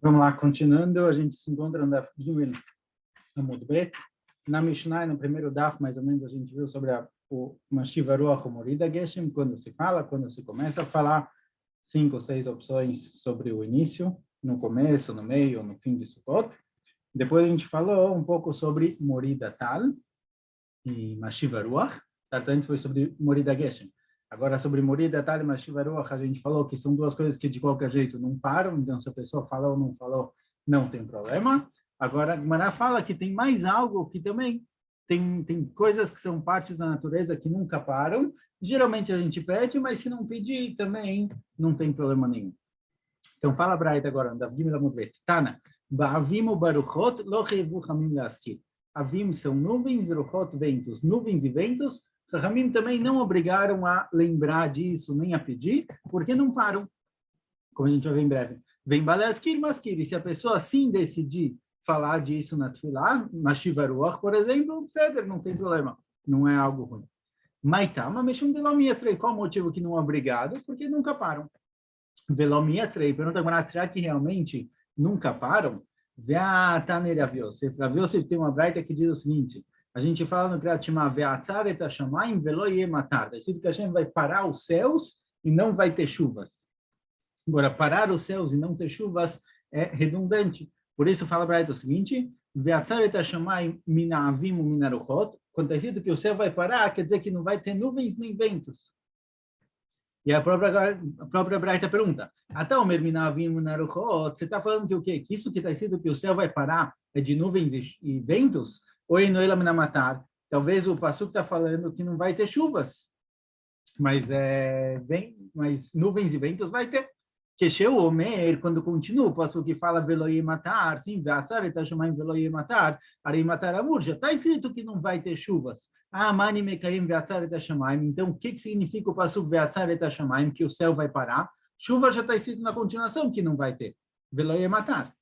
Vamos lá, continuando, a gente se encontra no Daf Gimel Amud Bet. Na Mishnah, no primeiro Daf, mais ou menos, a gente viu sobre o Mashiva Ruach, o Morida Geshem, quando se começa a falar, 5 ou 6 opções sobre o início, no começo, no meio, no fim de Sukkot. Depois a gente falou um pouco sobre Morida Tal e Mashiva Ruach, tanto antes foi sobre Morida Geshem. Agora, sobre Morida Tal e Mashiva Ruach, a gente falou que são duas coisas que de qualquer jeito não param, então se a pessoa falou ou não falou, não tem problema. Agora, a Gemara fala que tem mais algo que também tem coisas que são partes da natureza que nunca param. Geralmente a gente pede, mas se não pedir também não tem problema nenhum. Então fala a Braita agora, Dav Gimel Amud Bet. Tana, Ba'avim u'baruchot lo chevu chamim laskir. Avim são nuvens, ruchot ventos. Nuvens e ventos, Chachamim também não obrigaram a lembrar disso, nem a pedir, porque não param. Como a gente vai ver em breve. Vem balaskir, maskir. E se a pessoa sim decidir falar disso na Tfilah, na Shiva Ruach, por exemplo, não tem problema. Não é algo ruim. Maitama, mexum de lomiatrei. Qual o motivo que não é obrigado? Porque nunca param. Velomiatrei. Pergunta agora, será que realmente nunca param? Ve'ataner Aviosef. Aviosef tem uma braita que diz o seguinte: a gente fala no Kriyat Shema, ve'atzar et hashamayim velo yematar. Está escrito que Hashem vai parar os céus e não vai ter chuvas. Agora, parar os céus e não ter chuvas é redundante. Por isso fala para ele o seguinte: ve'atzar et hashamayim mina avim mina ruchot. Quando está escrito que o céu vai parar, quer dizer que não vai ter nuvens nem ventos. E a própria Braita pergunta: até o mina avim mina ruchot, você está falando que o quê? Que isso que está escrito que o céu vai parar é de nuvens e ventos? Ou Enoela Minamatar, talvez o Passuco está falando que não vai ter chuvas, mas mas nuvens e ventos vai ter. Queixeu o Omer, quando continua, o Passuco que fala Veloye matar, sim, Veatzar está chamando Veloye matar, Arei matar amor, já está escrito que não vai ter chuvas. Ah, Mani Mekaim Veatzar está chamando. Então, o que significa o Passuco Veatzar está chamando? Que o céu vai parar. Chuva já está escrito na continuação que não vai ter. Veloye matar.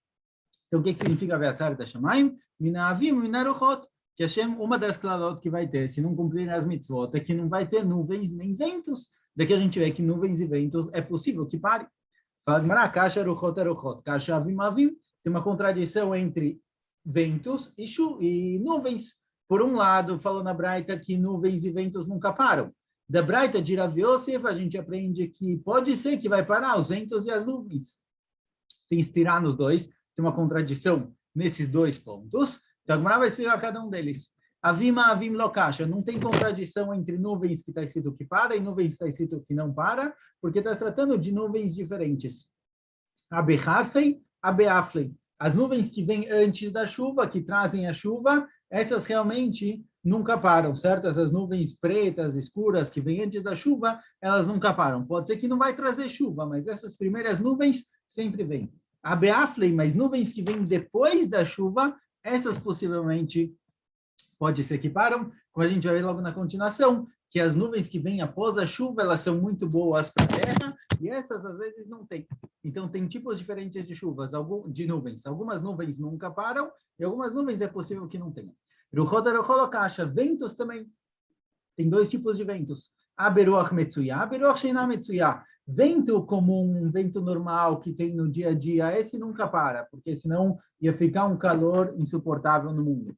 Então, o que significa Veatzar et Hashamayim? Minavim, minaruchot. Que Hashem, uma das clarot que vai ter, se não cumprirem as mitzvot, é que não vai ter nuvens nem ventos. Daqui a gente vê que nuvens e ventos é possível que pare. Fala Gemara, kasha ruchot eruchot, kasha avim avim. Tem uma contradição entre ventos e nuvens. Por um lado, falou na Braita que nuvens e ventos nunca param. Da Braita de Rav Yosef, a gente aprende que pode ser que vai parar os ventos e as nuvens. Tem que estirar nos dois. Tem uma contradição nesses dois pontos. Então, a Gemara vai explicar cada um deles. Avima, avim, lokasha. Não tem contradição entre nuvens que está escrito que para e nuvens que está escrito que não para, porque está se tratando de nuvens diferentes. Abeharfei, abeaflei. As nuvens que vêm antes da chuva, que trazem a chuva, essas realmente nunca param, certo? Essas nuvens pretas, escuras, que vêm antes da chuva, elas nunca param. Pode ser que não vai trazer chuva, mas essas primeiras nuvens sempre vêm. A Beaflei, mas nuvens que vêm depois da chuva, essas possivelmente pode ser que param, como a gente vai ver logo na continuação, que as nuvens que vêm após a chuva, elas são muito boas para a terra, e essas às vezes não tem. Então tem tipos diferentes de chuvas, de nuvens. Algumas nuvens nunca param, e algumas nuvens é possível que não tenham. Ruchot eruchot, ventos também. Tem dois tipos de ventos. Aberuach metsuya, aberuach sheina metsuya. Vento comum, vento normal que tem no dia a dia, esse nunca para, porque senão ia ficar um calor insuportável no mundo.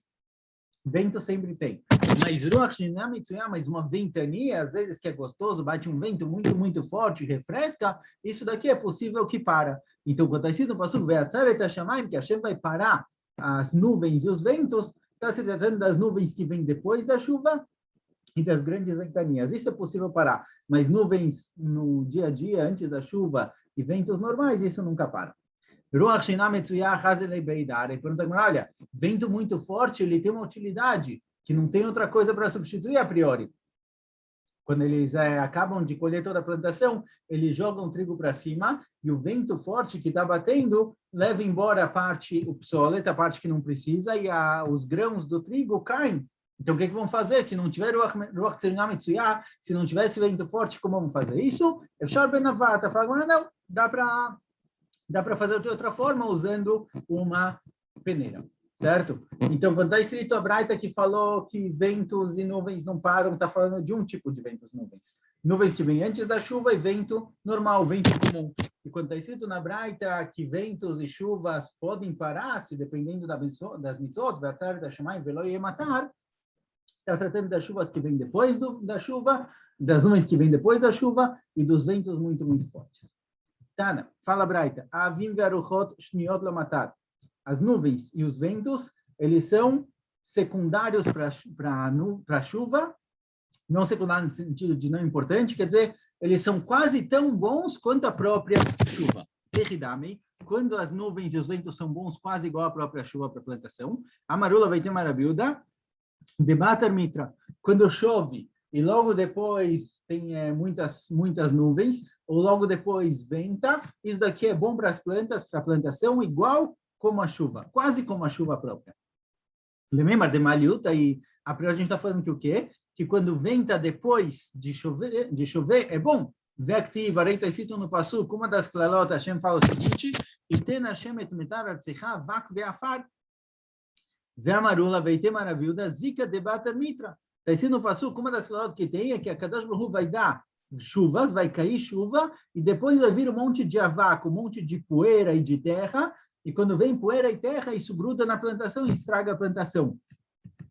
Vento sempre tem. Mas ruach sheina metsuya, mas uma ventania, às vezes que é gostoso, bate um vento muito, muito forte, refresca, isso daqui é possível que para. Então, quando está escrito no Passuco, ve'atzar et hashamayim, que Hashem vai parar as nuvens e os ventos, está se tratando das nuvens que vêm depois da chuva, e das grandes ventanias. Isso é possível parar, mas nuvens no dia a dia, antes da chuva, e ventos normais, isso nunca para. Pergunta, olha, vento muito forte, ele tem uma utilidade, que não tem outra coisa para substituir a priori. Quando eles acabam de colher toda a plantação, eles jogam trigo para cima, e o vento forte que está batendo leva embora a parte obsoleta, a parte que não precisa, e os grãos do trigo caem. Então, o que vão fazer? Se não tiver se não tivesse vento forte, como vamos fazer isso? Não, dá para fazer de outra forma, usando uma peneira, certo? Então, quando está escrito a Braita que falou que ventos e nuvens não param, está falando de um tipo de ventos e nuvens. nuvens que vêm antes da chuva e vento normal, vento comum. E quando está escrito na Braita que ventos e chuvas podem parar, se dependendo das mitzvot, está tratando das chuvas que vêm depois da chuva, das nuvens que vêm depois da chuva e dos ventos muito, muito fortes. Tana, fala Braita, as nuvens e os ventos, eles são secundários para a chuva, não secundário no sentido de não importante, quer dizer, eles são quase tão bons quanto a própria chuva. Terridame, quando as nuvens e os ventos são bons, quase igual à própria chuva para a plantação. A marula vai ter maravilha. De Batar Mitra, quando chove e logo depois tem muitas nuvens, ou logo depois venta, isso daqui é bom para as plantas, para a plantação, igual como a chuva, quase como a chuva própria. Lembra de Maliuta, e a gente está falando que o quê? Que quando venta depois de chover é bom. Vectiva, reita escrito no Passuco, uma das clalotas, Hashem fala o seguinte, e ten Hashem et metar atzecha vak ve'afar, ve'amarula ve'ite maravilha, zika de Batar Mitra. Está escrito no Passuco, uma das clalotas que tem é que a Kadosh Baruch Hu vai dar chuvas, vai cair chuva, e depois vai vir um monte de avaco, um monte de poeira e de terra, e quando vem poeira e terra, isso gruda na plantação e estraga a plantação.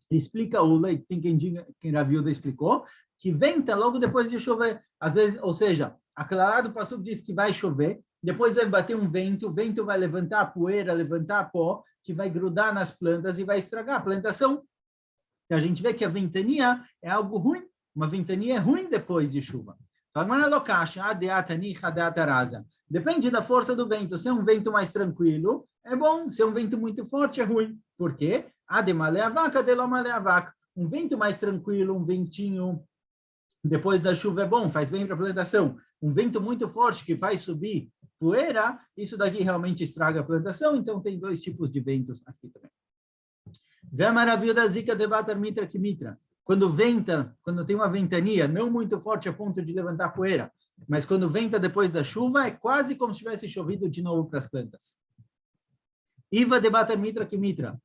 Explica o Lei, tem quem Raviuda explicou, que venta logo depois de chover. Às vezes, ou seja, a Clará do Passuco diz que vai chover, depois vai bater um vento, o vento vai levantar a poeira, levantar a pó, que vai grudar nas plantas e vai estragar a plantação. E a gente vê que a ventania é algo ruim, uma ventania é ruim depois de chuva. Depende da força do vento. Se é um vento mais tranquilo, é bom. Se é um vento muito forte, é ruim. Por quê? Um vento mais tranquilo, um ventinho depois da chuva é bom, faz bem para a plantação. Um vento muito forte que faz subir poeira, isso daqui realmente estraga a plantação. Então, tem dois tipos de ventos aqui também. Vê a maravilha da zika de Batar Mitra que Mitra. Quando venta, quando tem uma ventania, não muito forte a ponto de levantar poeira, mas quando venta depois da chuva, é quase como se tivesse chovido de novo para as plantas. Iva de Batar Mitra que Mitra.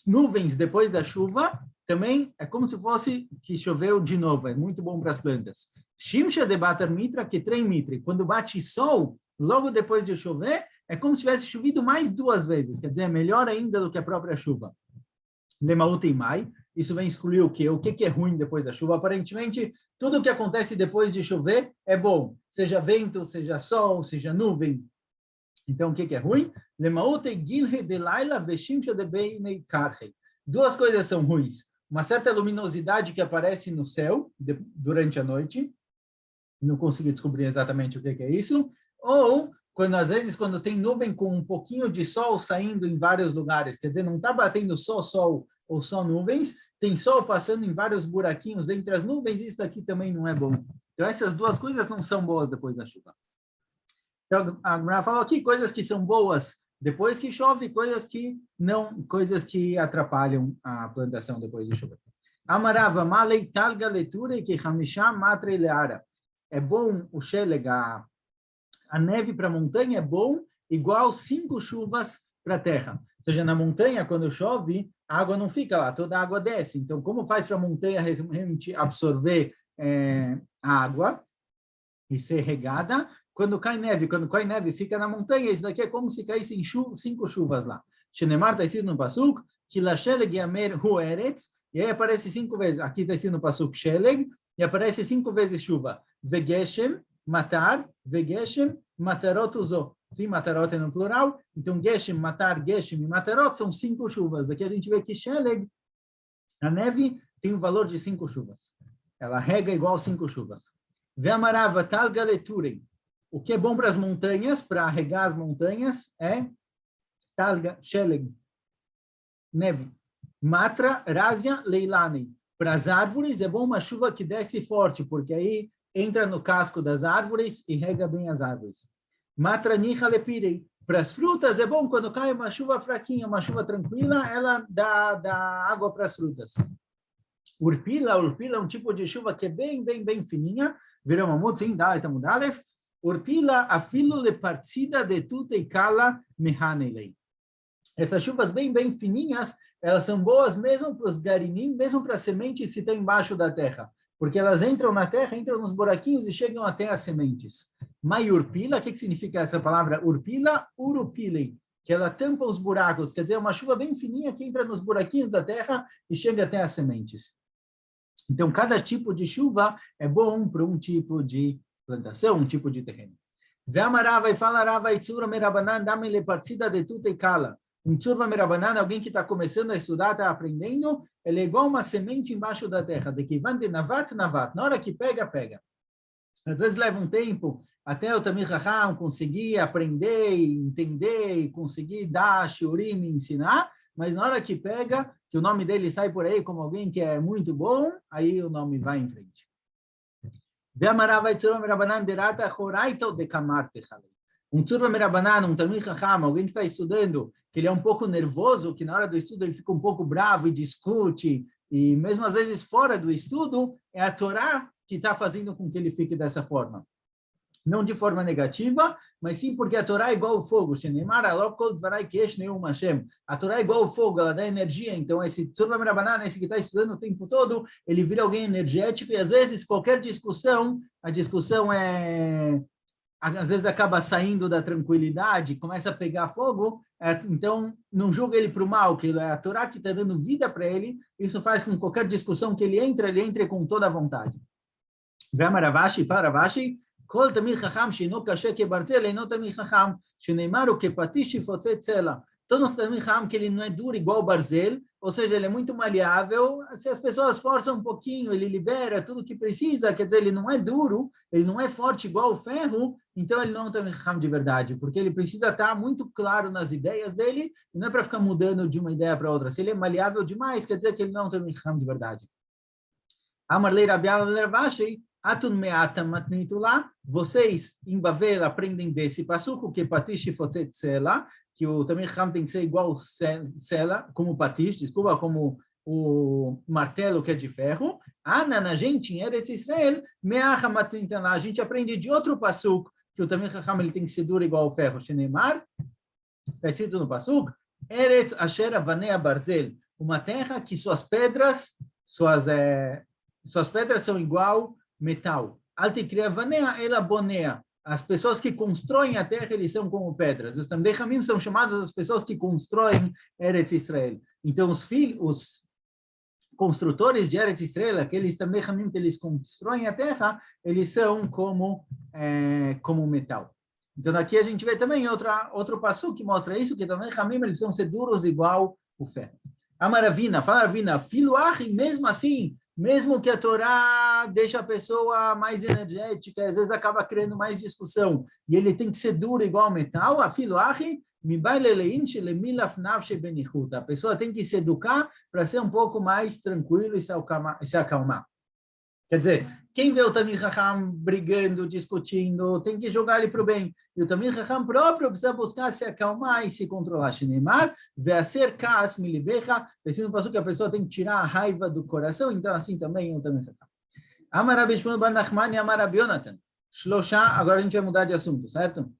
Nuvens depois da chuva, também é como se fosse que choveu de novo, é muito bom para as plantas. Shimsha de Batar Mitra que trem Mitra. Quando bate sol, logo depois de chover, é como se tivesse chovido mais 2 vezes, quer dizer, é melhor ainda do que a própria chuva. Lemaúta e Mai, isso vem excluir o quê? O que é ruim depois da chuva? Aparentemente, tudo o que acontece depois de chover é bom, seja vento, seja sol, seja nuvem. Então, o que é ruim? Lemaúta e Gilhe de Laila Veshimsha de Beinei Karhei. 2 coisas são ruins. Uma certa luminosidade que aparece no céu durante a noite, não consegui descobrir exatamente o que é isso, ou às vezes quando tem nuvem com um pouquinho de sol saindo em vários lugares, quer dizer, não está batendo só sol ou só nuvens, tem sol passando em vários buraquinhos entre as nuvens, isso daqui também não é bom. Então essas 2 coisas não são boas depois da chuva. Então, a Gemara fala aqui coisas que são boas depois que chove, coisas que não, coisas que atrapalham a plantação depois de chover. Amarava malei talga leitura e que hamisha matre leara. É bom o sheleg, a neve para a montanha é bom, igual 5 chuvas para a terra. Ou seja, na montanha, quando chove, a água não fica lá, toda a água desce. Então, como faz para a montanha realmente absorver a água e ser regada? Quando cai neve, fica na montanha. Isso daqui é como se caíssem 5 chuvas lá. Shenemar está escrito no Pasuk, que la sheleg yamer hu eretz, e aí aparece 5 vezes. Aqui está escrito no Pasuk sheleg, e aparece 5 vezes chuva. Vegeshem, matar, vegeshem, matarot uzo. Sim, matarot é no plural. Então, geshem, matar, geshem e matarot são 5 chuvas. Daqui a gente vê que sheleg, a neve, tem o valor de 5 chuvas. Ela rega igual 5 chuvas. Ve'amarava tal galeturem. O que é bom para as montanhas, para regar as montanhas, é talga, sheleg, neve. Matra, razia, leilani. Para as árvores, é bom uma chuva que desce forte, porque aí entra no casco das árvores e rega bem as árvores. Matra, niha, lepirei. Para as frutas, é bom quando cai uma chuva fraquinha, uma chuva tranquila, ela dá água para as frutas. Urpila é um tipo de chuva que é bem fininha. Virou uma música, sim, dá, então, Dalef. Urpila afilo le partida de tute kala mehanelei. Essas chuvas bem fininhas, elas são boas mesmo para os garinim, mesmo para as sementes que estão embaixo da terra. Porque elas entram na terra, entram nos buraquinhos e chegam até as sementes. Maiurpila, o que significa essa palavra urpila? Urupile, que ela tampa os buracos, quer dizer, uma chuva bem fininha que entra nos buraquinhos da terra e chega até as sementes. Então, cada tipo de chuva é bom para um tipo de plantação, um tipo de terreno. Ve'amarava e falarava itzura merabanan dame-le partida de tuta e kala. Um tzurva merabanan, alguém que está começando a estudar, está aprendendo, ele é igual uma semente embaixo da terra, de que van de navat, navat. Na hora que pega, pega. Às vezes leva um tempo até o Tamir Chacham conseguir aprender, entender, conseguir dar shiurim e ensinar, mas na hora que pega, que o nome dele sai por aí como alguém que é muito bom, aí o nome vai em frente. Um tzurva merabanan, um Tamir Chacham, alguém que está estudando, que ele é um pouco nervoso, que na hora do estudo ele fica um pouco bravo e discute, e mesmo às vezes fora do estudo, é a Torá que está fazendo com que ele fique dessa forma. Não de forma negativa, mas sim porque a Torá é igual ao fogo. A Torá é igual ao fogo, ela dá energia. Então, esse tzurva merabanan, esse que está estudando o tempo todo, ele vira alguém energético e, às vezes, qualquer discussão, a discussão às vezes acaba saindo da tranquilidade, começa a pegar fogo, então não julga ele para o mal, que é a Torá que está dando vida para ele, isso faz com que qualquer discussão que ele entre com toda a vontade. Vama Ravashi, fala Ravashi, Kol Tamir Chacham sheino kashe kebarzel, eino Tamir Chacham, sheneimar o kepatish shifotze tzela. Todo Tamir Chacham que ele não é duro igual barzel, ou seja, ele é muito maleável, se as pessoas forçam um pouquinho, ele libera tudo o que precisa, quer dizer, ele não é duro, ele não é forte igual o ferro, então ele não é um Tamir Chacham de verdade, porque ele precisa estar muito claro nas ideias dele, e não é para ficar mudando de uma ideia para outra. Se ele é maleável demais, quer dizer que ele não é um Tamir Chacham de verdade. Amarlei Rabiala Lervashi, Atun me'atam matnitula, vocês em Bavel aprendem desse passuco, que patish fotet sela, que o Tamir Chacham tem que ser igual sela, como patish, desculpa, como o martelo que é de ferro. Na gente, em Eretz Israel, me'acha matnitula, a gente aprende de outro passuco, que o Tamir Chacham ele tem que ser duro igual ao ferro. Shenemar, está escrito no passuco, Eretz asher avanea barzel, uma terra que suas pedras são igual metal. As pessoas que constroem a terra, eles são como pedras. Os Tamdei Chamim são chamadas as pessoas que constroem Eretz Israel. Então, os construtores de Eretz Israel, aqueles Tamdei Chamim que eles constroem a terra, eles são como metal. Então, aqui a gente vê também outro passo que mostra isso, que Tamdei Chamim eles vão ser duros igual o ferro. A Maravina, fala Ravina, filuach, mesmo assim, mesmo que a Torá deixa a pessoa mais energética, às vezes acaba criando mais discussão, e ele tem que ser duro igual ao metal, a pessoa tem que se educar para ser um pouco mais tranquilo e se acalmar. Quer dizer, quem vê o Tamir Chacham brigando, discutindo, tem que jogar ele para o bem. E o Tamir Chacham próprio precisa buscar se acalmar e se controlar. Shenemar, ve'aser ka'as milibecha, pensando no passo que a pessoa tem que tirar a raiva do coração, então assim também é o Tamir Chacham. Amar Rabbi Shmuel bar Nachman e Amar Rabbi Yonatan. Shlosha, agora a gente vai mudar de assunto, certo?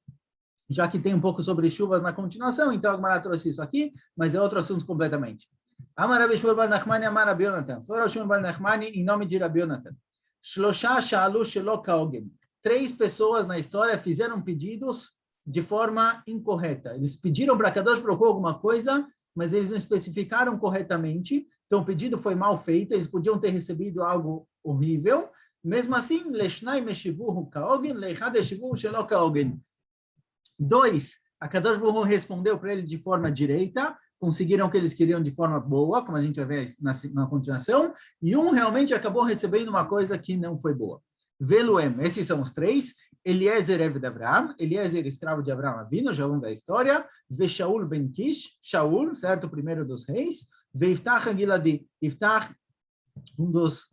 Já que tem um pouco sobre chuvas na continuação, então a Gemara trouxe isso aqui, mas é outro assunto completamente. Amar Rabbi Shmuel bar Nachman e Amar Rabbi Yonatan. Foi Rabbi Shmuel bar Nachman em nome de Rabbi Yonatan. Shlosha sha'alu shelo ka'ogen. 3 pessoas na história fizeram pedidos de forma incorreta. Eles pediram para Kadosh Baruch Hu alguma coisa, mas eles não especificaram corretamente. Então o pedido foi mal feito, eles podiam ter recebido algo horrível. Mesmo assim, leshnai meshivuhu ka'ogen, leichad eshivuhu shelo ka'ogen. 2, a Kadosh Baruch Hu respondeu para ele de forma direita, conseguiram o que eles queriam de forma boa, como a gente vai ver na continuação, e um realmente acabou recebendo uma coisa que não foi boa. Veluem, esses são os 3, Eliezer Eved Abraham, Eliezer escravo de Abraham Avinu, já vamos ver a história, Veshaul ben Kish, Shaul, certo, o primeiro dos reis, Veiftach Agiladi, Iftach, um dos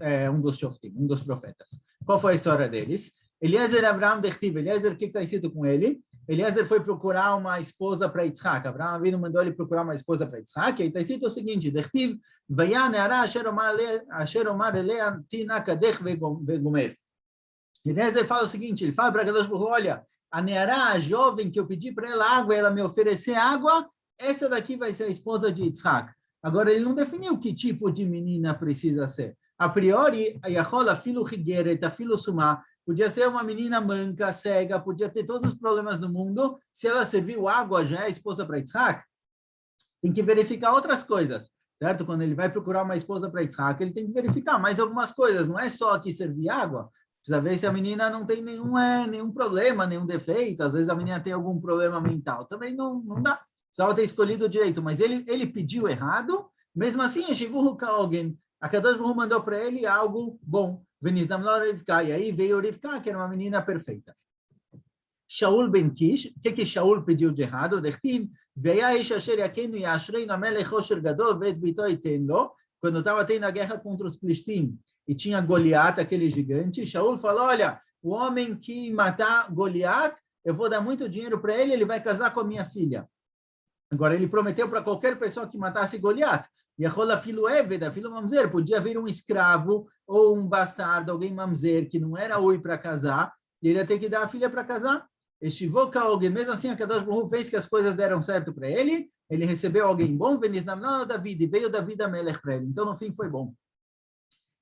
Shoftim, um dos profetas. Qual foi a história deles? Eliezer Abraham Dechtiv, Eliezer, o que está escrito com ele? Eliezer foi procurar uma esposa para Yitzhak. Abraham Avinu mandou ele procurar uma esposa para Yitzhak. E está escrito o seguinte: Dechtiv, Vaya ne'ara asher omar elea tina kadech vegomer. Eliezer fala o seguinte, ele fala para Kadosh Baruch Hu, olha, a ne'ara, a jovem que eu pedi para ela água, ela me oferecer água, essa daqui vai ser a esposa de Yitzhak. Agora, ele não definiu que tipo de menina precisa ser. A priori, Yahola, filo Higueret, filo Sumá, podia ser uma menina manca, cega, podia ter todos os problemas do mundo. Se ela serviu água, já é esposa para Yitzhak. Tem que verificar outras coisas, certo? Quando ele vai procurar uma esposa para Yitzhak, ele tem que verificar mais algumas coisas. Não é só que servir água. Precisa ver se a menina não tem nenhum problema, nenhum defeito. Às vezes a menina tem algum problema mental. Também não dá. Precisava ter escolhido direito. Mas ele pediu errado. Mesmo assim, alguém. A Kadosh Baruch Hu mandou para ele algo bom. E aí veio Rivka, que era uma menina perfeita. Shaul ben Kish, o que Shaul pediu de errado? Quando estava tendo a guerra contra os Plishtim, e tinha Goliat, aquele gigante, Shaul falou, olha, o homem que matar Goliat, eu vou dar muito dinheiro para ele, ele vai casar com a minha filha. Agora, ele prometeu para qualquer pessoa que matasse Goliat. E a rola filo Eved, filo mamzer, podia vir um escravo ou um bastardo, alguém mamzer, que não era oi para casar, e ele ia ter que dar a filha para casar. Estivoca alguém, mesmo assim, a Kadosh Baruch Hu fez que as coisas deram certo para ele, ele recebeu alguém bom, David, e veio David a Melech para ele. Então, no fim, foi bom.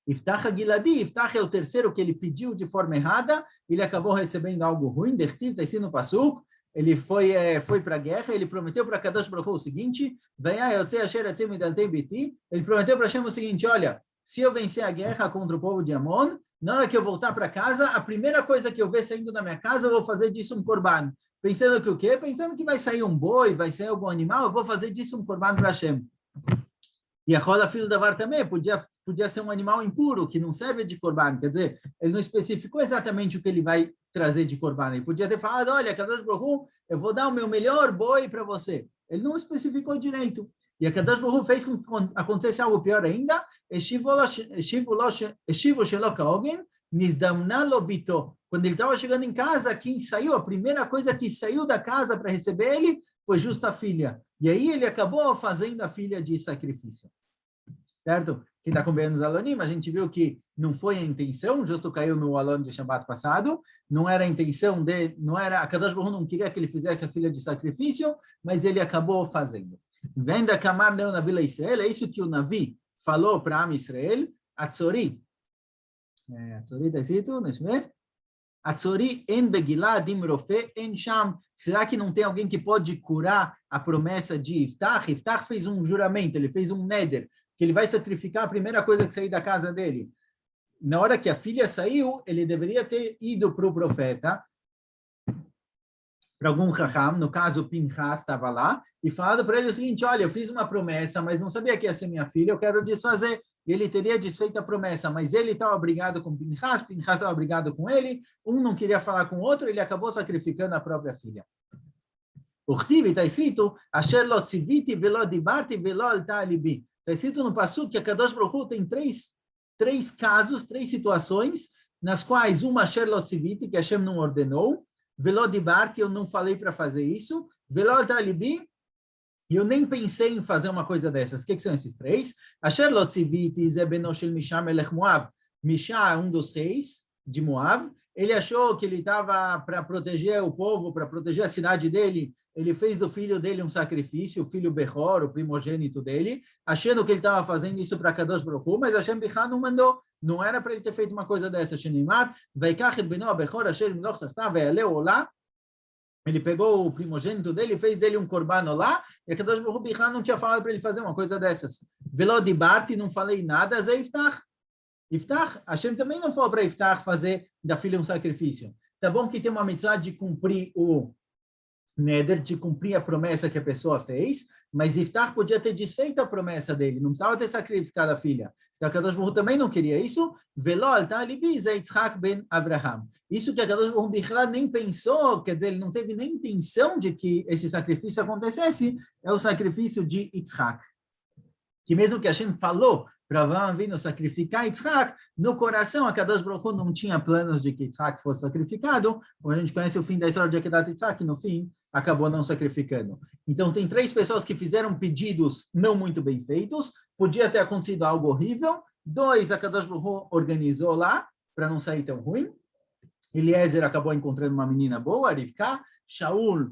Iftach Giladi, Iftach é o terceiro que ele pediu de forma errada, ele acabou recebendo algo ruim, Dertiv, está escrito no Pasuk, ele foi para a guerra, ele prometeu para Kadosh Baruch Hu o seguinte, ele prometeu para Hashem o seguinte, olha, se eu vencer a guerra contra o povo de Amon, na hora que eu voltar para casa, a primeira coisa que eu ver saindo da minha casa, eu vou fazer disso um korban. Pensando que o quê? Pensando que vai sair um boi, vai sair algum animal, eu vou fazer disso um korban para Hashem. E a rola filho da var também podia ser um animal impuro, que não serve de korban. Quer dizer, ele não especificou exatamente o que ele vai trazer de korban. Ele podia ter falado, olha, Kadosh Baruch Hu, eu vou dar o meu melhor boi para você. Ele não especificou direito. E a Kadosh Baruch Hu fez com que acontecesse algo pior ainda. Quando ele estava chegando em casa, a primeira coisa que saiu da casa para receber ele foi justo a filha. E aí ele acabou fazendo a filha de sacrifício. Certo? Quem está acompanhando os Alonim, a gente viu que não foi a intenção, justo caiu no Alon de Shabbat passado, não era a intenção a Kadosh Baruch Hu não queria que ele fizesse a filha de sacrifício, mas ele acabou fazendo. Venda Kamar Leo na Vila Israel, é isso que o Navi falou para Am Israel, Atzori está escrito, deixa eu ver. Atzori en Begilad im Rofe en Sham. Será que não tem alguém que pode curar a promessa de Iftach? Iftach fez um juramento, ele fez um neder, que ele vai sacrificar a primeira coisa que sair da casa dele. Na hora que a filha saiu, ele deveria ter ido para o profeta, para algum Chacham, no caso Pinchas estava lá, e falado para ele o seguinte, olha, eu fiz uma promessa, mas não sabia que ia ser minha filha, eu quero desfazer. E ele teria desfeito a promessa, mas ele estava brigado com Pinchas estava brigado com ele, um não queria falar com o outro, ele acabou sacrificando a própria filha. Está escrito, Asher lo tziviti velo dibarti velo alta libi. Está escrito no Pasuk que a Kadosh Baruch Hu tem três casos, três situações, nas quais uma Asher lo tziviti, que Hashem não ordenou, velo dibarti, eu não falei para fazer isso, velo alta libi, e eu nem pensei em fazer uma coisa dessas. O que são esses três? Asher lo tziviti ze beno shel Misha melech Moab. Misha é um dos reis de Moab. Ele achou que ele estava para proteger o povo, para proteger a cidade dele. Ele fez do filho dele um sacrifício, o filho Bechor, o primogênito dele, achando que ele estava fazendo isso para Kadosh Baruch Hu, mas Hashem Bichá não mandou. Não era para ele ter feito uma coisa dessa. Shenimar, Vaikach et beno Bechor, Asher Miloch Tachtav, Ve'aleu Olá. Ele pegou o primogênito dele, fez dele um corbano lá, e a Kadosh Baruch Hu não tinha falado para ele fazer uma coisa dessas. Velo dibarti, não falei nada, Zé Iftach. Iftach, Hashem também não falou para Iftach fazer da filha um sacrifício. Tá bom que tem uma mitzvah de cumprir o neder, de cumprir a promessa que a pessoa fez, mas Iftach podia ter desfeito a promessa dele, não precisava ter sacrificado a filha. Então, a Kadosh Baruch Hu também não queria isso. Velo alta libi Zé Yitzhak ben Abraham. Isso que a Kadosh Baruch Hu nem pensou, quer dizer, ele não teve nem intenção de que esse sacrifício acontecesse, é o sacrifício de Yitzhak. Que mesmo que Hashem falou para Avraham vir sacrificar Yitzhak, no coração a Kadosh Baruch Hu não tinha planos de que Yitzhak fosse sacrificado, como a gente conhece o fim da história de Akedat Yitzhak, no fim acabou não sacrificando. Então tem três pessoas que fizeram pedidos não muito bem feitos, podia ter acontecido algo horrível, dois a Kadosh Baruch Hu organizou lá, para não sair tão ruim, Eliezer acabou encontrando uma menina boa, Rivka, Shaul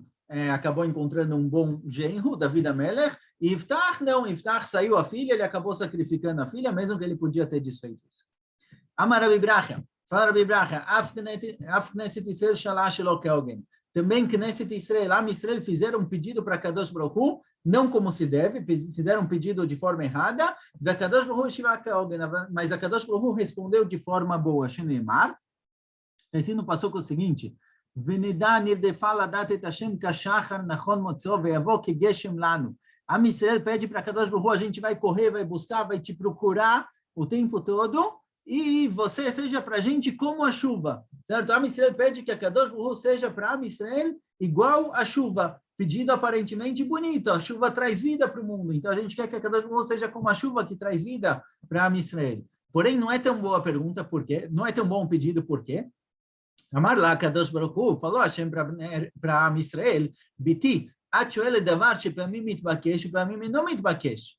acabou encontrando um bom genro, David Amelech, e Iftach não, Iftach saiu a filha, ele acabou sacrificando a filha, mesmo que ele podia ter desfeito isso. Amar Rabi Brachia, fala Rabi Brachia, Af Knesset Israel shalash lo keogen. Também Knesset Israel, Am Israel fizeram um pedido para Kadosh Baruch Hu, não como se deve, fizeram um pedido de forma errada, mas a Kadosh Baruch Hu respondeu de forma boa. Shenemar, está ensinando o passuco o seguinte, Am Israel pede para Kadosh Baruch Hu, a gente vai correr, vai buscar, vai te procurar o tempo todo, e você seja para a gente como a chuva, certo? Am Israel pede que a Kadosh Baruch Hu seja para Am Israel igual a chuva, pedido aparentemente bonito, a chuva traz vida para o mundo, então a gente quer que a Kadosh Baruch Hu seja como a chuva que traz vida para Am Israel. Porém, não é tão boa a pergunta, por quê? Não é tão bom o pedido, por quê? Amar lá, Kadosh Baruch Hu, falou Hashem para Am Israel, Biti, Atchoele davar shepamim mitbakesh, shepamim não mitbakesh.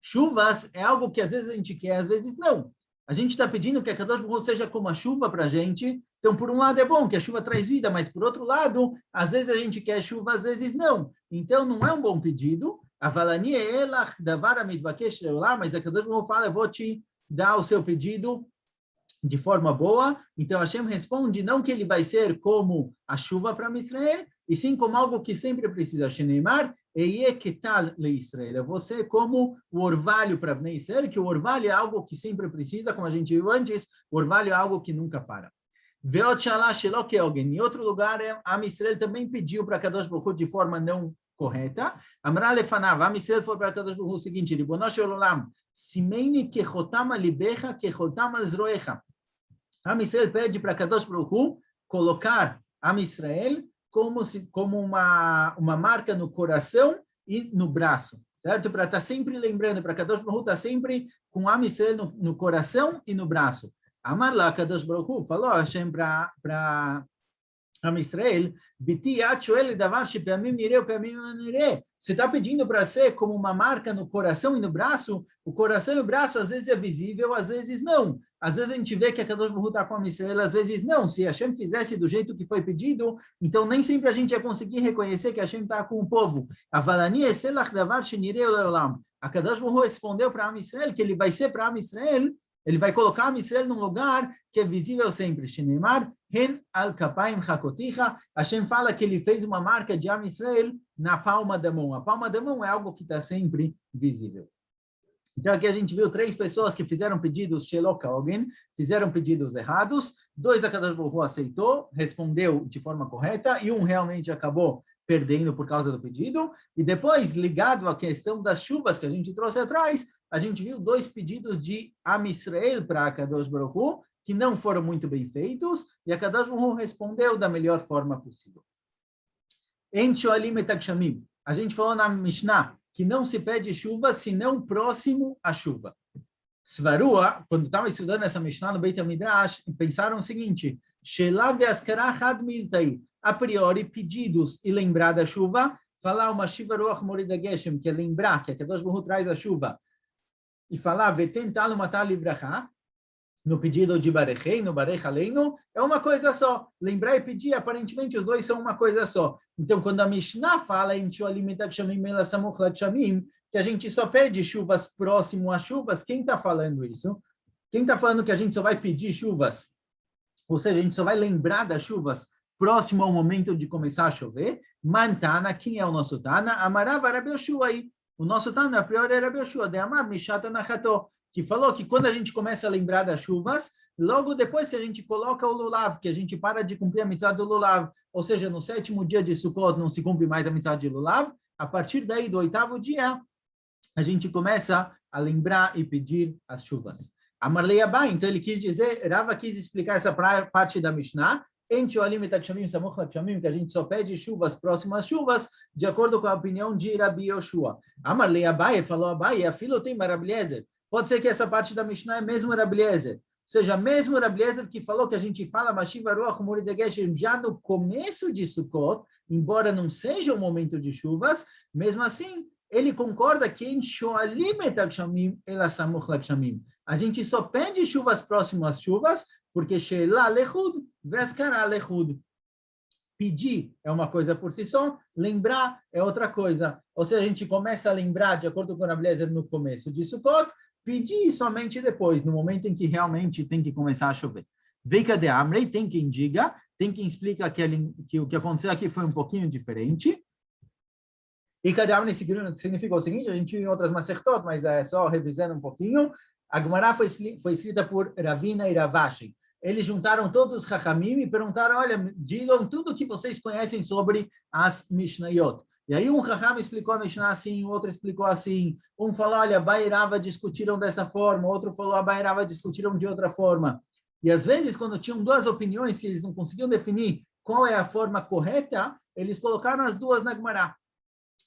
Chuvas é algo que às vezes a gente quer, às vezes não. A gente está pedindo que a Kadosh Baruch Hu seja como a chuva para a gente. Então, por um lado é bom, que a chuva traz vida, mas por outro lado, às vezes a gente quer chuva, às vezes não. Então, não é um bom pedido. Avalani elach davar mitbakesh leolam, mas a Kadosh Baruch Hu fala, eu vou te dar o seu pedido de forma boa. Então, Hashem responde, não que ele vai ser como a chuva para Israel, e sim como algo que sempre precisa. Sheneimar, Eieketal le Israel. Você como o orvalho para Israel, que o orvalho é algo que sempre precisa, como a gente viu antes, o orvalho é algo que nunca para. Em outro lugar, Am Israel também pediu para Kadosh Baruch Hu de forma não correta. Amra lefanav, Am Israel foi para Kadosh Baruch Hu o seguinte, Ribono shel olam, simeni kechotam alibecha kechotam alzroecha. Am Israel pede para Kadosh Baruch Hu colocar Am Israel como uma marca no coração e no braço, certo? Para estar sempre lembrando, para Kadosh Baruch Hu estar sempre com Am Israel no coração e no braço. Amar lá, Kadosh Baruch Hu, falou Hashem para Am Israel, Biti Atchoele davar shepamim nirei upamim não nirei. Você está pedindo para ser como uma marca no coração e no braço? O coração e o braço às vezes é visível, às vezes não. Às vezes a gente vê que a Kadosh Baruch Hu está com Am Israel, às vezes não. Se Hashem fizesse do jeito que foi pedido, então nem sempre a gente ia conseguir reconhecer que Hashem está com o povo. Avalani eselach davar shenirei leolam. A Kadosh Baruch Hu respondeu para Am Israel que ele vai ser para Am Israel, ele vai colocar Am Israel num lugar que é visível sempre. Shenemar, hen al kapaim chakoticha. Hashem fala que ele fez uma marca de Am Israel na palma da mão. A palma da mão é algo que está sempre visível. Então, aqui a gente viu 3 pessoas que fizeram pedidos shelo kaogen, fizeram pedidos errados. 2 a Kadosh Baruch Hu aceitou, respondeu de forma correta, e 1 realmente acabou perdendo por causa do pedido. E depois, ligado à questão das chuvas que a gente trouxe atrás, a gente viu 2 pedidos de Am Israel para Kadosh Baruch Hu, que não foram muito bem feitos, e a Kadosh Baruch Hu respondeu da melhor forma possível. En shoalim et hagshamim. A gente falou na Mishnah que não se pede chuva senão próximo à chuva. Svarua, quando estava estudando essa Mishnah no Beit HaMidrash, pensaram o seguinte, a priori, pedidos e lembrar da chuva, falar uma Shiva Ruach Morida Geshem, que é lembrar que a Kadosh Baruch Hu traz a chuva, e falar Vetental Matar Livracha, no pedido de Barechei, no Barech Aleinu, é uma coisa só. Lembrar e pedir, aparentemente, os dois são uma coisa só. Então, quando a Mishnah fala em que a gente só pede chuvas próximo às chuvas, quem está falando isso? Quem está falando que a gente só vai pedir chuvas? Ou seja, a gente só vai lembrar das chuvas próximo ao momento de começar a chover? Mantana, quem é o nosso Tana? Amarava Rabi Yoshua aí. O nosso Tana, a priori, era Rabi Yoshua, de Amar Mishata Nachato, que falou que quando a gente começa a lembrar das chuvas, logo depois que a gente coloca o Lulav, que a gente para de cumprir a mitzvah do Lulav, ou seja, no 7º dia de Sukkot não se cumpre mais a mitzvah de Lulav, a partir daí, do 8º dia, a gente começa a lembrar e pedir as chuvas. Amarlei Abai, então ele quis dizer, Rava quis explicar essa parte da Mishnah, que a gente só pede chuvas próximas às chuvas, de acordo com a opinião de Rabi Yoshua. Amarlei Abai, falou Abai, a filo tem Rabi. Pode ser que essa parte da Mishnah é mesmo Rabi Eliezer. Ou seja, mesmo Rabi Eliezer que falou que a gente fala Mashiva Ruach Morida Geshem já no começo de Sukkot, embora não seja um momento de chuvas, mesmo assim, ele concorda que em Shoalim et hagshamim ela samuch lagshamim. A gente só pede chuvas próximas às chuvas, porque Sheila lechud, veskara lechud. Pedir é uma coisa por si só, lembrar é outra coisa. Ou seja, a gente começa a lembrar, de acordo com a Blazer, no começo de Sukkot, pedir somente depois, no momento em que realmente tem que começar a chover. Veika de Amrei, tem quem diga, tem quem explica que o que aconteceu aqui foi um pouquinho diferente. E Veika de Amrei significa o seguinte, a gente viu em outras Masertot, mas é só revisando um pouquinho. A Gemara foi escrita por Ravina e Ravashi. Eles juntaram todos os Chachamim e perguntaram, olha, digam tudo o que vocês conhecem sobre as Mishnayot. E aí um Chacham explicou a Mishnah assim, o outro explicou assim. Um falou, olha, Abai e Rava discutiram dessa forma, outro falou, Abai e Rava discutiram de outra forma. E às vezes, quando tinham duas opiniões, que eles não conseguiam definir qual é a forma correta, eles colocaram as duas na Gemara.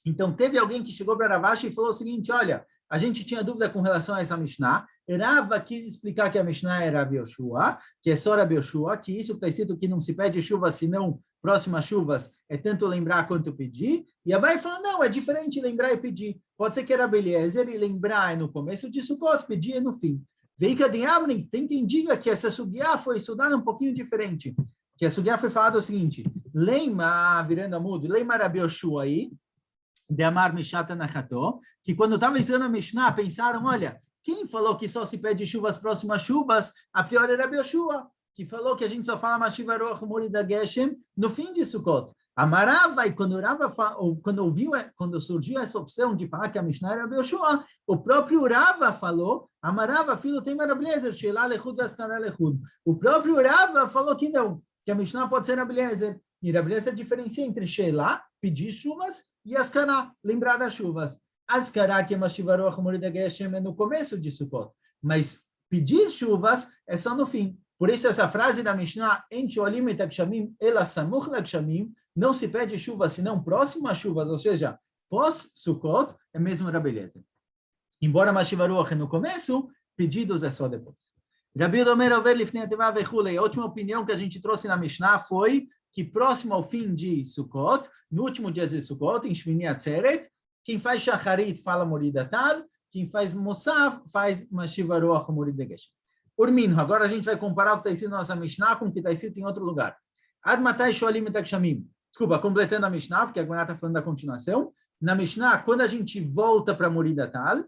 Então, teve alguém que chegou para Ravashi e falou o seguinte, olha, a gente tinha dúvida com relação a essa Mishnah. Rava quis explicar que a Mishnah era Rabi Yoshua, que é só Rabi Yoshua, que isso está escrito que não se pede chuva, senão próximas chuvas é tanto lembrar quanto pedir. E Abai falou, não, é diferente lembrar e pedir. Pode ser que era Beliezer e lembrar é no começo de Sukkot, pedir é no fim. Veika de Amrin, tem quem diga que essa sugiá foi estudada um pouquinho diferente. Que a sugiá foi falada o seguinte, Leima, virando a mudo, Leima Rabi Yoshua aí, de Amar Mishata Nachato, que quando estava estudando a Mishnah, pensaram, olha, quem falou que só se pede chuvas próximas chuvas, a priori era Rabi Yoshua, que falou que a gente só fala Mashiva Ruach Morida Geshem no fim de Sukkot. Amarava, e quando surgiu essa opção de falar que a Mishnah era Rabi Yoshua, o próprio Rava falou, Amarava, filho tem Marablezer, Sheila Lechud Vaskara Lechud. O próprio Rava falou que não, que a Mishnah pode ser Rablezer. E Rablezer diferencia entre Sheila, pedir chuvas, e Askará, lembrar das chuvas. Askará, que é Mashiva Ruach Morida Geshem, é no começo de Sukkot. Mas pedir chuvas é só no fim. Por isso, essa frase da Mishnah, não se pede chuva, senão próximas chuvas, ou seja, pós-Sukkot, é mesmo Rabelezer. Embora Mashiva Ruach no começo, pedidos é só depois. Rabi Omer Over Lifnei Ateva Vechulei. A última opinião que a gente trouxe na Mishnah foi que próximo ao fim de Sukkot, no último dia de Sukkot, em Shmini Atzeret, quem faz Shacharit fala Morida Tal, quem faz Musaf faz Mashiva Ruach Morida Geshem. Urminho, agora a gente vai comparar o que está escrito na nossa Mishnah com o que está escrito em outro lugar. Ad Matai Shoalim et Akshamim. Desculpa, completando a Mishnah, porque a Gemara está falando da continuação. Na Mishnah, quando a gente volta para Morida Tal,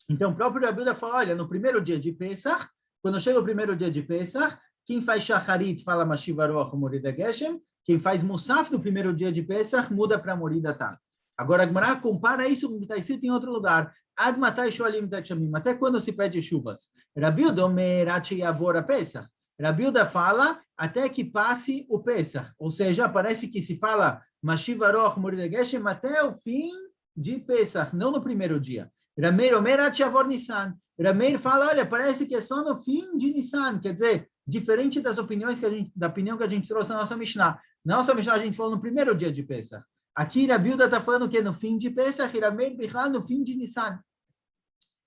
então o próprio Rabi Uda fala, olha, no primeiro dia de Pesach, quando chega o primeiro dia de Pesach, quem faz Shacharit fala Mashiva Ruach Morida Geshem, quem faz Musaf no primeiro dia de Pesach muda para Morida Tal. Agora a Gemara compara isso com o que está escrito em outro lugar. Ad matai shoalim tachamim. Até quando se pede chuvas? Rabi Uda omer achi yavor Pesach. Rabi Uda fala até que passe o Pesach. Ou seja, parece que se fala Mashiva Ruach Morida Geshem até o fim de Pesach, não no primeiro dia. Rameir omer achi yavor Nissan. Rameir fala, olha, parece que é só no fim de Nissan. Quer dizer, diferente das opiniões da opinião que a gente trouxe na nossa Mishnah. Na nossa Mishnah a gente falou no primeiro dia de Pesach. Aqui Rabi Uda está falando que é no fim de Pesach e Rameir Bichal no fim de Nissan.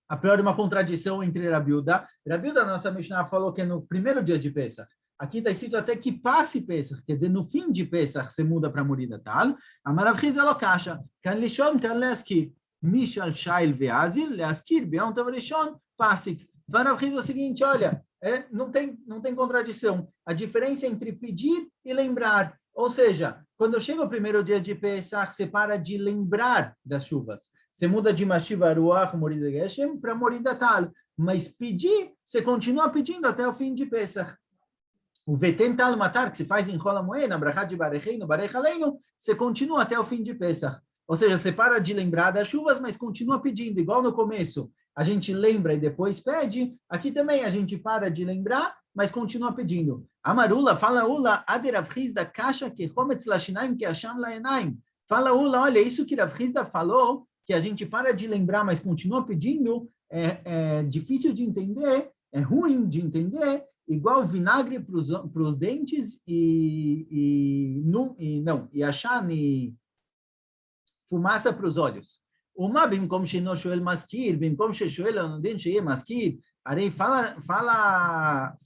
A priori uma contradição entre Rabi Uda. Rabi Uda, nossa Mishnah, falou que é no primeiro dia de Pesach. Aqui está escrito até que passe Pesach, quer dizer, no fim de Pesach você muda para Morida Tal. Amarav Chiz Elokasha, kan lishon, kan leaskir. Mishal Shail Veazil, leaskir, beão tav lishon, pasik. Amarav Chiz é o seguinte, olha, não tem contradição. A diferença entre pedir e lembrar. Ou seja, quando chega o primeiro dia de Pesach, você para de lembrar das chuvas. Você muda de Mashiva Ruach Morida Geshem para Morida Tal. Mas pedir, você continua pedindo até o fim de Pesach. O Veten Tal Matar, que se faz em Rola Moeda, Brachat de Barecheinu, Barechaleinu, você continua até o fim de Pesach. Ou seja, você para de lembrar das chuvas, mas continua pedindo. Igual no começo, a gente lembra e depois pede. Aqui também a gente para de lembrar, mas continua pedindo. Amarula, fala Ula, Aderav Hizda Kasha que Chometz Lashinaim que Hasham Laenaim. Fala Ula, olha, isso que Rav Hizda falou, que a gente para de lembrar, mas continua pedindo, é difícil de entender, é ruim de entender, igual vinagre para os dentes e Yashan e fumaça para os olhos. Uma bim como sheno shoel maskir, bim como shoel anodin sheye maskir. Arei fala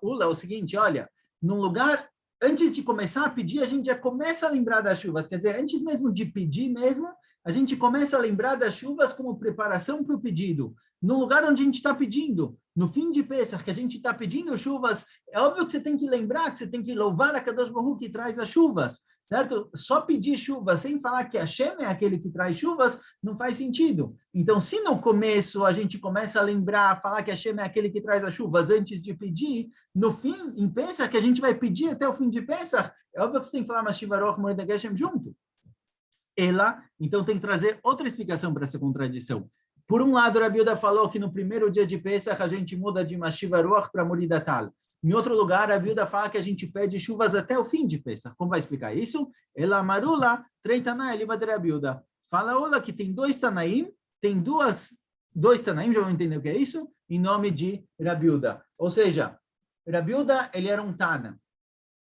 Ula o seguinte, olha, num lugar antes de começar a pedir, a gente já começa a lembrar das chuvas, quer dizer, antes mesmo de pedir mesmo, a gente começa a lembrar das chuvas como preparação para o pedido. No lugar onde a gente está pedindo, no fim de Pesach, que a gente está pedindo chuvas, é óbvio que você tem que lembrar, que você tem que louvar a Kadosh Baruch Hu que traz as chuvas, certo? Só pedir chuvas sem falar que Hashem é aquele que traz chuvas, não faz sentido. Então, se no começo a gente começa a lembrar, falar que Hashem é aquele que traz as chuvas antes de pedir, no fim, em Pesach, que a gente vai pedir até o fim de Pesach, é óbvio que você tem que falar Mashiv Aroch Moed Geshem junto. Ela, então, tem que trazer outra explicação para essa contradição. Por um lado, Rabi Yehuda falou que no primeiro dia de Pesach a gente muda de Mashiv Aroch para Morida Tal. Em outro lugar, Rabi Yehuda fala que a gente pede chuvas até o fim de Pesach. Como vai explicar isso? Ela marula, três Tanaim, Liba de Rabi Yehuda. Fala, olha, que tem dois Tanaim, tem dois Tanaim, já vão entender o que é isso, em nome de Rabi Yehuda. Ou seja, Rabi Yehuda, ele era um Tana.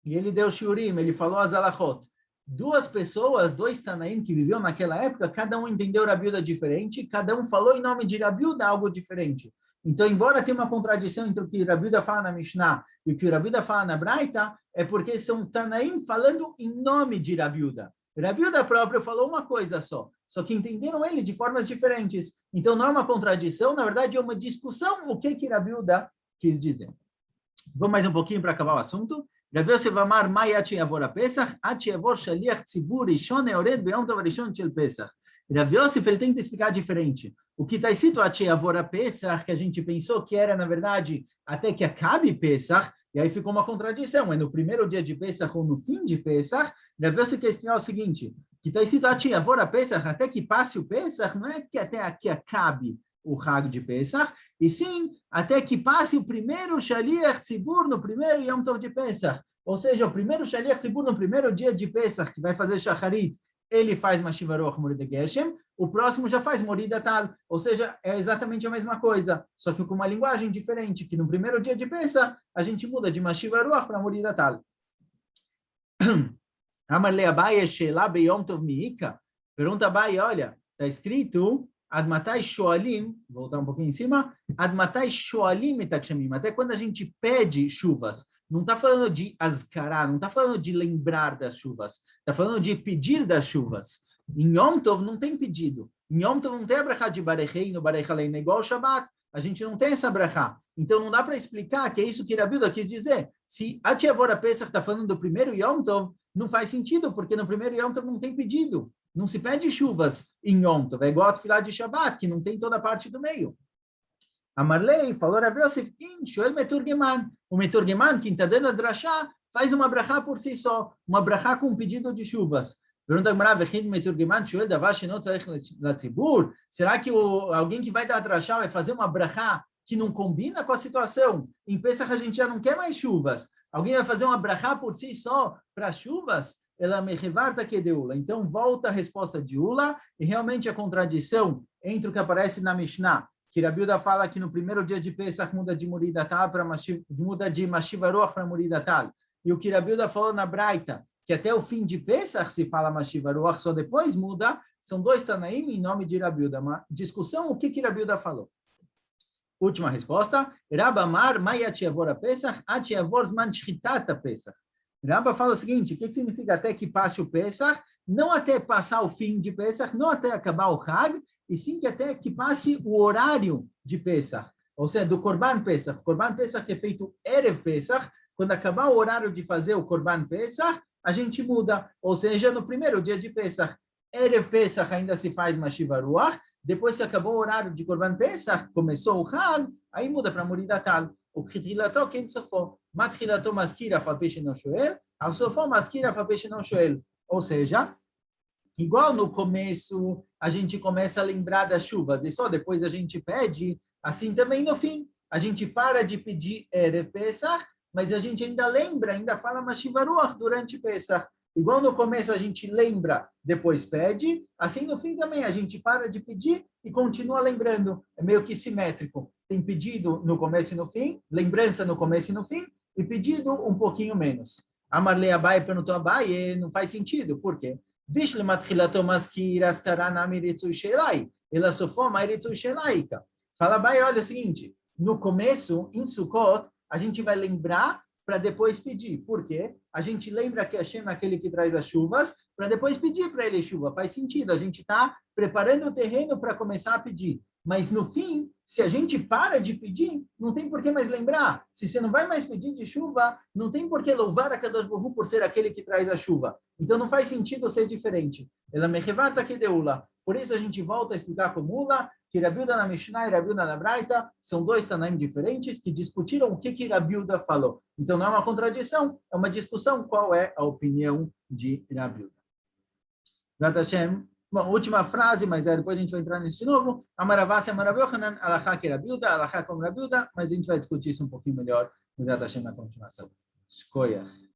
E ele deu shiurim, ele falou as alachot. Duas pessoas, dois Tanaim que viviam naquela época, cada um entendeu Rabi Yehuda diferente, cada um falou em nome de Rabi Yehuda algo diferente. Então, embora tenha uma contradição entre o que Rabi Yehuda fala na Mishnah e o que Rabi Yehuda fala na Braita, é porque são Tanaim falando em nome de Rabi Yehuda. Rabi Yehuda próprio falou uma coisa só que entenderam ele de formas diferentes. Então, não é uma contradição, na verdade é uma discussão o que Rabi Yehuda quis dizer. Vamos mais um pouquinho para acabar o assunto. Rabi Yosef Amar, Mai Ati Yavor HaPesach, Ati Yavor Shaliach Tzibur Rishon Eored Be'yom Tov Rishon Shel Pesach. Rabi Yosef, ele tenta explicar diferente. O que está escrito Ati Yavor HaPesach, que a gente pensou que era, na verdade, até que acabe Pesach, e aí ficou uma contradição, é no primeiro dia de Pesach ou no fim de Pesach. Rabi Yosef quer explicar o seguinte, que está escrito Ati Yavor HaPesach, até que passe o Pesach, não é que até que acabe o Hag de Pesach, e sim, até que passe o primeiro Shaliach Tzibur no primeiro Yom Tov de Pesach. Ou seja, o primeiro Shaliach Tzibur no primeiro dia de Pesach, que vai fazer Shacharit, ele faz Mashiv Aroch Morida Geshem, o próximo já faz Morida Tal. Ou seja, é exatamente a mesma coisa, só que com uma linguagem diferente, que no primeiro dia de Pesach, a gente muda de Mashiv Aroch para Morida Tal. Amar le Abaye Sheila Beyom Tov Miika. Pergunta Abaye, olha, está escrito Admatai Shoalim, voltar um pouquinho em cima, Admatai Shoalim Etakshamim, até quando a gente pede chuvas, não está falando de azkará, não está falando de lembrar das chuvas, está falando de pedir das chuvas. Em Yom Tov não tem pedido, em Yom Tov não tem a brachá de Barechei, no Barechalein, igual o Shabbat, a gente não tem essa brachá. Então não dá para explicar que é isso que Rabi Yehuda quis dizer. Se Ati Yavor HaPesach está falando do primeiro Yom Tov, não faz sentido, porque no primeiro Yom Tov não tem pedido. Não se pede chuvas em Yom Tov, é igual a Tefilá de Shabbat, que não tem toda a parte do meio. Amarlei falou Rabi Yosef, Shoel Meturgeman. O Meturgeman, quem está dando a drachá, faz uma brachá por si só, uma brachá com um pedido de chuvas. Pergunta Meturgeman, Shoel Davar Shenot Tzarich Latzibur. Será que alguém que vai dar a drachá vai fazer uma brachá que não combina com a situação? Em Pesach a gente já não quer mais chuvas. Alguém vai fazer uma brachá por si só para chuvas? Ela me revarta que de Ula. Então, volta a resposta de Ula, e realmente a contradição entre o que aparece na Mishnah, que Rabi Yehuda fala que no primeiro dia de Pesach muda de Morida Tal para muda de Mashiv Aroch para Morida Tal, e o que Rabi Yehuda falou na Braita, que até o fim de Pesach se fala Mashiv Aroch, só depois muda, são dois Tanaim em nome de Rabi Yehuda. Uma discussão, o que Rabi Yehuda falou? Última resposta, Rabamar, Mayat Yavor Pesach, At Yavor Zman Shchitat Pesach. Rabba fala o seguinte, o que significa até que passe o Pesach? Não até passar o fim de Pesach, não até acabar o Hag, e sim que até que passe o horário de Pesach, ou seja, do Korban Pesach. Korban Pesach que é feito Erev Pesach, quando acabar o horário de fazer o Korban Pesach, a gente muda, ou seja, no primeiro dia de Pesach, Erev Pesach ainda se faz Mashiv Aruach, depois que acabou o horário de Korban Pesach, começou o Hag, aí muda para Morida Tal. O Khitrilato quem sofou? Matchilato maskira fapesh não shoel, ao sofó maskira fapesh não shoel. Ou seja, igual no começo a gente começa a lembrar das chuvas e só depois a gente pede, assim também no fim. A gente para de pedir Erev Pesach, mas a gente ainda lembra, ainda fala Mashiv Aruach durante Pesach. Igual no começo a gente lembra, depois pede, assim no fim também a gente para de pedir e continua lembrando. É meio que simétrico. Tem pedido no começo e no fim, lembrança no começo e no fim, e pedido um pouquinho menos. A Marley Abai perguntou a Abai, não faz sentido, por quê? Fala Abai, olha o seguinte, no começo, em Sukkot, a gente vai lembrar para depois pedir. Por quê? A gente lembra que Hashem é aquele que traz as chuvas, para depois pedir para ele chuva. Faz sentido, a gente está preparando o terreno para começar a pedir. Mas no fim, se a gente para de pedir, não tem por que mais lembrar. Se você não vai mais pedir de chuva, não tem por que louvar a Kadosh Baruch Hu por ser aquele que traz a chuva. Então não faz sentido ser diferente. Ela mechevarta que deula. Por isso a gente volta a explicar com Mula que Rabiuda na Mishnah e Rabiuda na Braita são dois Tanaim diferentes que discutiram o que Rabiuda falou. Então não é uma contradição, é uma discussão qual é a opinião de Rabiuda. Hashem. Bom, última frase, mas depois a gente vai entrar nisso de novo. Amaravasi Amarav-Yochanan, Alachá que Rabiuda, Alachá como Rabiuda, mas a gente vai discutir isso um pouquinho melhor, Hashem, na continuação. Escolha.